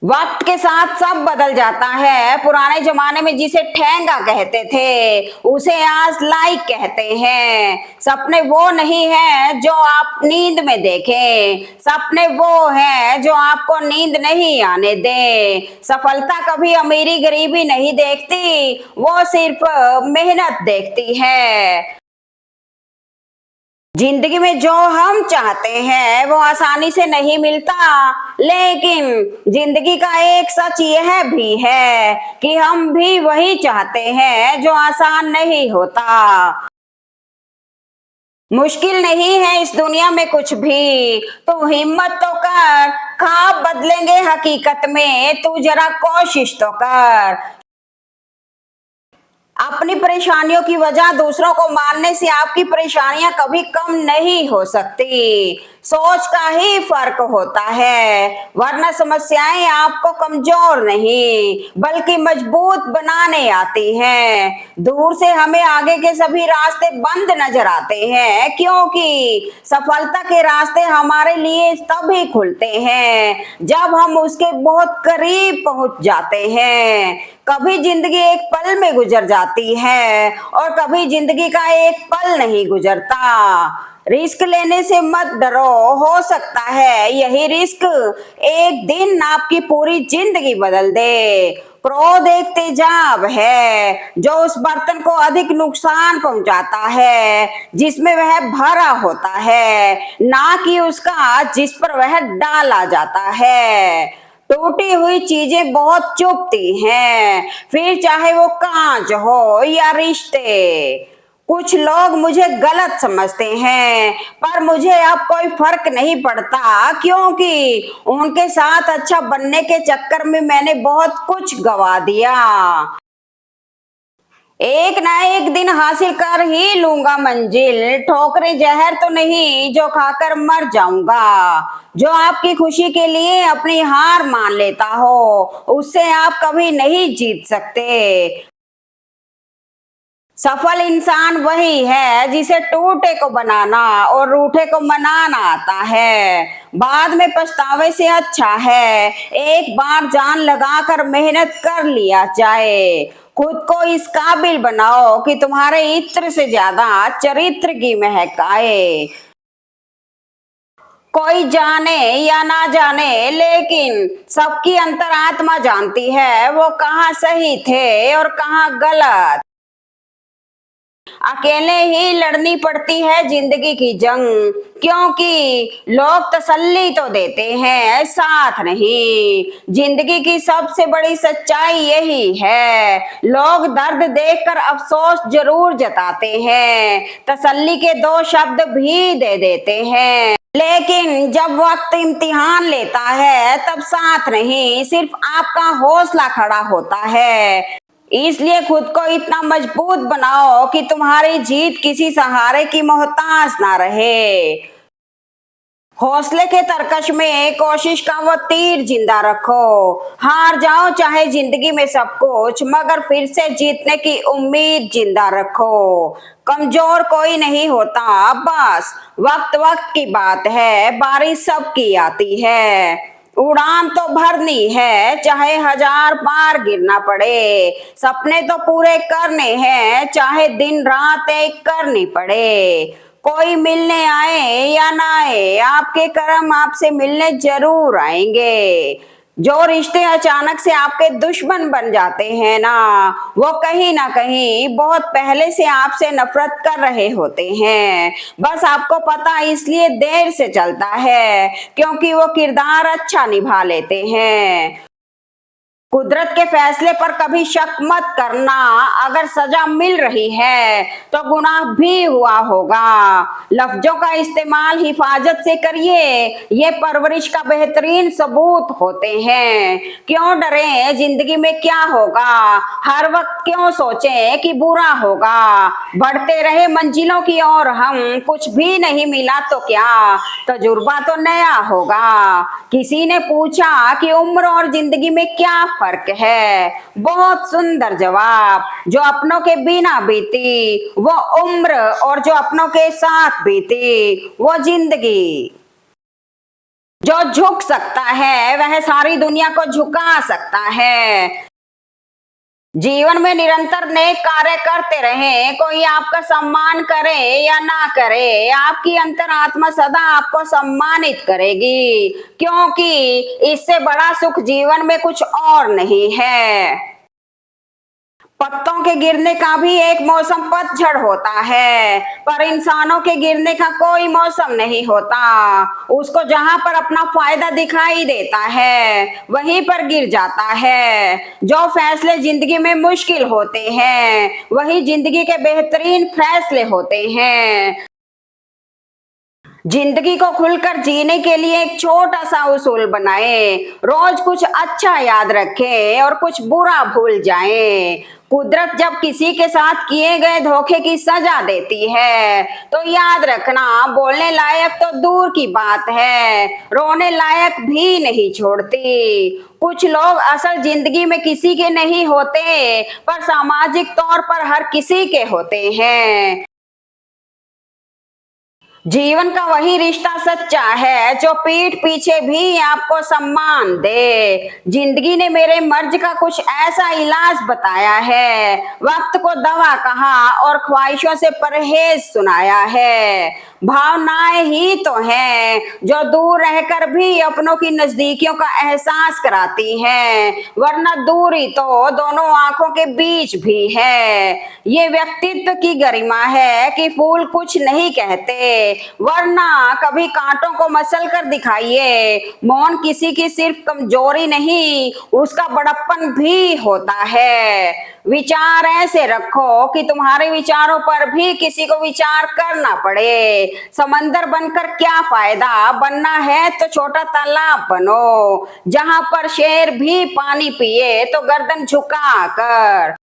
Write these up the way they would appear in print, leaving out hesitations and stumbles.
वक्त के साथ सब बदल जाता है। पुराने जमाने में जिसे ठेंगा कहते थे उसे आज लाइक कहते हैं। सपने वो नहीं है जो आप नींद में देखें, सपने वो है जो आपको नींद नहीं आने दे। सफलता कभी अमीरी गरीबी नहीं देखती, वो सिर्फ मेहनत देखती है। जिंदगी में जो हम चाहते हैं वो आसानी से नहीं मिलता, लेकिन जिंदगी का एक सच यह भी है कि हम भी वही चाहते हैं जो आसान नहीं होता। मुश्किल नहीं है इस दुनिया में कुछ भी, तो हिम्मत तो कर, ख्वाब बदलेंगे हकीकत में, तू जरा कोशिश तो कर। अपनी परेशानियों की वजह दूसरों को मानने से आपकी परेशानियां कभी कम नहीं हो सकती। सोच का ही फर्क होता है, वरना समस्याएं आपको कमजोर नहीं बल्कि मजबूत बनाने आती हैं। दूर से हमें आगे के सभी रास्ते बंद नजर आते हैं, क्योंकि सफलता के रास्ते हमारे लिए तभी खुलते हैं जब हम उसके बहुत करीब पहुंच जाते हैं। कभी जिंदगी एक पल में गुजर जाती है और कभी जिंदगी का एक पल नहीं गुजरता। रिस्क लेने से मत डरो, हो सकता है यही रिस्क एक दिन आपकी पूरी जिंदगी बदल दे। क्रोध एक तेजाब है जो उस बर्तन को अधिक नुकसान पहुंचाता है जिसमें वह भरा होता है, ना कि उसका जिस पर वह डाला जाता है। टूटी हुई चीजें बहुत चुभती हैं, फिर चाहे वो कांच हो या रिश्ते। कुछ लोग मुझे गलत समझते हैं, पर मुझे अब कोई फर्क नहीं पड़ता, क्योंकि उनके साथ अच्छा बनने के चक्कर में मैंने बहुत कुछ गवा दिया। एक ना एक दिन हासिल कर ही लूंगा मंजिल, ठोकरें जहर तो नहीं जो खाकर मर जाऊंगा। जो आपकी खुशी के लिए अपनी हार मान लेता हो उससे आप कभी नहीं जीत सकते। सफल इंसान वही है जिसे टूटे को बनाना और रूठे को मनाना आता है। बाद में पछतावे से अच्छा है एक बार जान लगाकर मेहनत कर लिया जाए। खुद को इस काबिल बनाओ कि तुम्हारे इत्र से ज्यादा चरित्र की महक आए। कोई जाने या ना जाने, लेकिन सबकी अंतरात्मा जानती है वो कहाँ सही थे और कहाँ गलत। अकेले ही लड़नी पड़ती है जिंदगी की जंग, क्योंकि लोग तसल्ली तो देते हैं साथ नहीं। जिंदगी की सबसे बड़ी सच्चाई यही है, लोग दर्द देखकर अफसोस जरूर जताते हैं, तसल्ली के दो शब्द भी दे देते हैं, लेकिन जब वक्त इम्तिहान लेता है तब साथ नहीं सिर्फ आपका हौसला खड़ा होता है। इसलिए खुद को इतना मजबूत बनाओ कि तुम्हारी जीत किसी सहारे की मोहताज ना रहे। हौसले के तरकश में कोशिश का वो तीर जिंदा रखो। हार जाओ चाहे जिंदगी में सब कुछ, मगर फिर से जीतने की उम्मीद जिंदा रखो। कमजोर कोई नहीं होता, बस वक्त वक्त की बात है, बारिश सबकी आती है। उड़ान तो भरनी है चाहे हजार बार गिरना पड़े, सपने तो पूरे करने हैं चाहे दिन रात एक करनी पड़े। कोई मिलने आए या ना आए, आपके कर्म आपसे मिलने जरूर आएंगे। जो रिश्ते अचानक से आपके दुश्मन बन जाते हैं वो कहीं ना कहीं बहुत पहले से आपसे नफरत कर रहे होते हैं। बस आपको पता इसलिए देर से चलता है क्योंकि वो किरदार अच्छा निभा लेते हैं। कुदरत के फैसले पर कभी शक मत करना, अगर सजा मिल रही है तो गुनाह भी हुआ होगा। लफ्जों का इस्तेमाल हिफाजत से करिए, ये परवरिश का बेहतरीन सबूत होते हैं। क्यों डरे जिंदगी में क्या होगा, हर वक्त क्यों सोचें कि बुरा होगा। बढ़ते रहे मंजिलों की ओर हम, कुछ भी नहीं मिला तो क्या, तजुर्बा तो नया होगा। किसी ने पूछा कि उम्र और जिंदगी में क्या फर्क है, बहुत सुंदर जवाब, जो अपनों के बिना बीती वो उम्र और जो अपनों के साथ बीती वो जिंदगी। जो झुक सकता है वह सारी दुनिया को झुका सकता है। जीवन में निरंतर नेक कार्य करते रहें, कोई आपका सम्मान करे या ना करे, आपकी अंतरात्मा सदा आपको सम्मानित करेगी, क्योंकि इससे बड़ा सुख जीवन में कुछ और नहीं है। पत्तों के गिरने का भी एक मौसम पतझड़ होता है, पर इंसानों के गिरने का कोई मौसम नहीं होता। उसको जहां पर अपना फायदा दिखाई देता है वहीं पर गिर जाता है। जो फैसले जिंदगी में मुश्किल होते हैं वही जिंदगी के बेहतरीन फैसले होते हैं। जिंदगी को खुलकर जीने के लिए एक छोटा सा उसूल बनाए, रोज कुछ अच्छा याद रखें और कुछ बुरा भूल जाएं। कुदरत जब किसी के साथ किए गए धोखे की सजा देती है तो याद रखना, बोलने लायक तो दूर की बात है, रोने लायक भी नहीं छोड़ती। कुछ लोग असल जिंदगी में किसी के नहीं होते, पर सामाजिक तौर पर हर किसी के होते हैं। जीवन का वही रिश्ता सच्चा है जो पीठ पीछे भी आपको सम्मान दे। जिंदगी ने मेरे मर्ज का कुछ ऐसा इलाज बताया है, वक्त को दवा कहा और ख्वाहिशों से परहेज सुनाया है। भावनाएं ही तो हैं जो दूर रहकर भी अपनों की नजदीकियों का एहसास कराती हैं, वरना दूरी तो दोनों आंखों के बीच भी है। ये व्यक्तित्व की गरिमा है कि फूल कुछ नहीं कहते, वरना कभी कांटों को मसल कर दिखाइए। मौन किसी की सिर्फ कमजोरी नहीं, उसका बड़प्पन भी होता है। विचार ऐसे रखो कि तुम्हारे विचारों पर भी किसी को विचार करना पड़े। समंदर बनकर क्या फायदा, बनना है तो छोटा तालाब बनो, जहां पर शेर भी पानी पिए तो गर्दन झुका कर।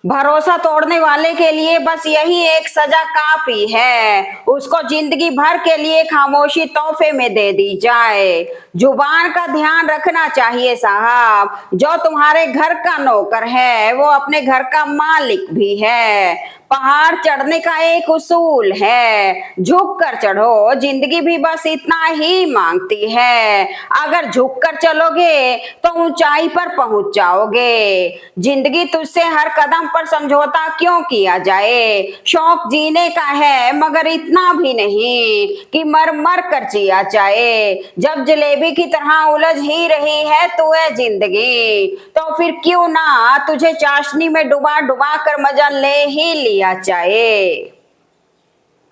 भरोसा तोड़ने वाले के लिए बस यही एक सजा काफी है, उसको जिंदगी भर के लिए खामोशी तोहफे में दे दी जाए। जुबान का ध्यान रखना चाहिए साहब, जो तुम्हारे घर का नौकर है वो अपने घर का मालिक भी है। पहाड़ चढ़ने का एक उसूल है, झुक कर चढ़ो, जिंदगी भी बस इतना ही मांगती है। अगर झुक कर चलोगे तो ऊंचाई पर पहुंच जाओगे। जिंदगी तुझसे हर कदम पर समझौता क्यों किया जाए। शौक जीने का है मगर इतना भी नहीं कि मर मर कर जिया जाए। जब जलेबी की तरह उलझ ही रही है तू है जिंदगी, तो फिर क्यों ना तुझे चाशनी में डुबा डुबा कर मजा ले ही लिया जाए।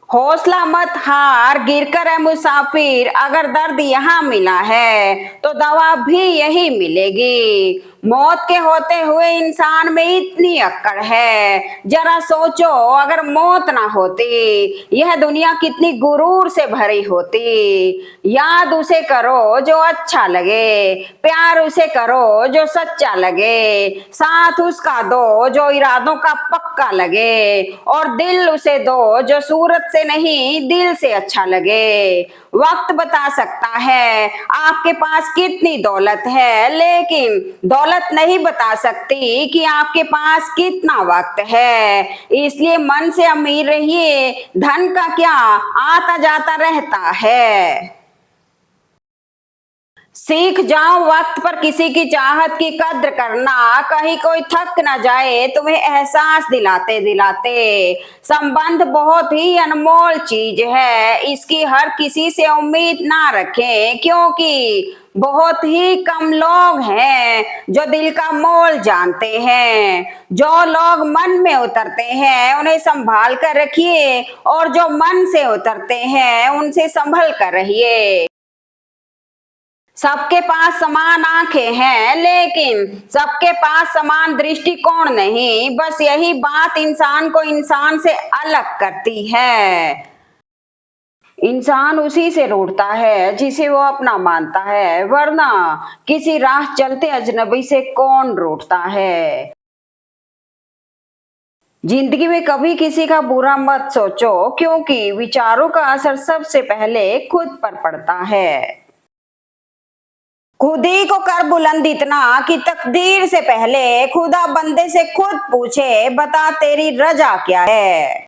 हौसला मत हार, गिरकर है मुसाफिर, अगर दर्द यहाँ मिला है तो दवा भी यही मिलेगी। मौत के होते हुए इंसान में इतनी अक्कड़ है, जरा सोचो अगर मौत ना होती यह दुनिया कितनी गुरूर से भरी होती। याद उसे करो जो अच्छा लगे, प्यार उसे करो जो सच्चा लगे, साथ उसका दो जो इरादों का पक्का लगे, और दिल उसे दो जो सूरत से नहीं दिल से अच्छा लगे। वक्त बता सकता है आपके पास कितनी दौलत है, लेकिन दौलत नहीं बता सकती कि आपके पास कितना वक्त है। इसलिए मन से अमीर रहिए, धन का क्या आता जाता रहता है। सीख जाओ वक्त पर किसी की चाहत की कद्र करना, कहीं कोई थक ना जाए तुम्हें एहसास दिलाते दिलाते। संबंध बहुत ही अनमोल चीज है, इसकी हर किसी से उम्मीद ना रखें, क्योंकि बहुत ही कम लोग हैं जो दिल का मोल जानते हैं। जो लोग मन में उतरते हैं उन्हें संभाल कर रखिए, और जो मन से उतरते हैं उनसे संभल कर रहिए। सबके पास समान आंखें हैं, लेकिन सबके पास समान दृष्टिकोण नहीं। बस यही बात इंसान को इंसान से अलग करती है। इंसान उसी से रूठता है जिसे वो अपना मानता है, वरना किसी राह चलते अजनबी से कौन रूठता है। जिंदगी में कभी किसी का बुरा मत सोचो, क्योंकि विचारों का असर सबसे पहले खुद पर पड़ता है। खुद ही को कर बुलंद इतना कि तकदीर से पहले खुदा बंदे से खुद पूछे, बता तेरी रजा क्या है।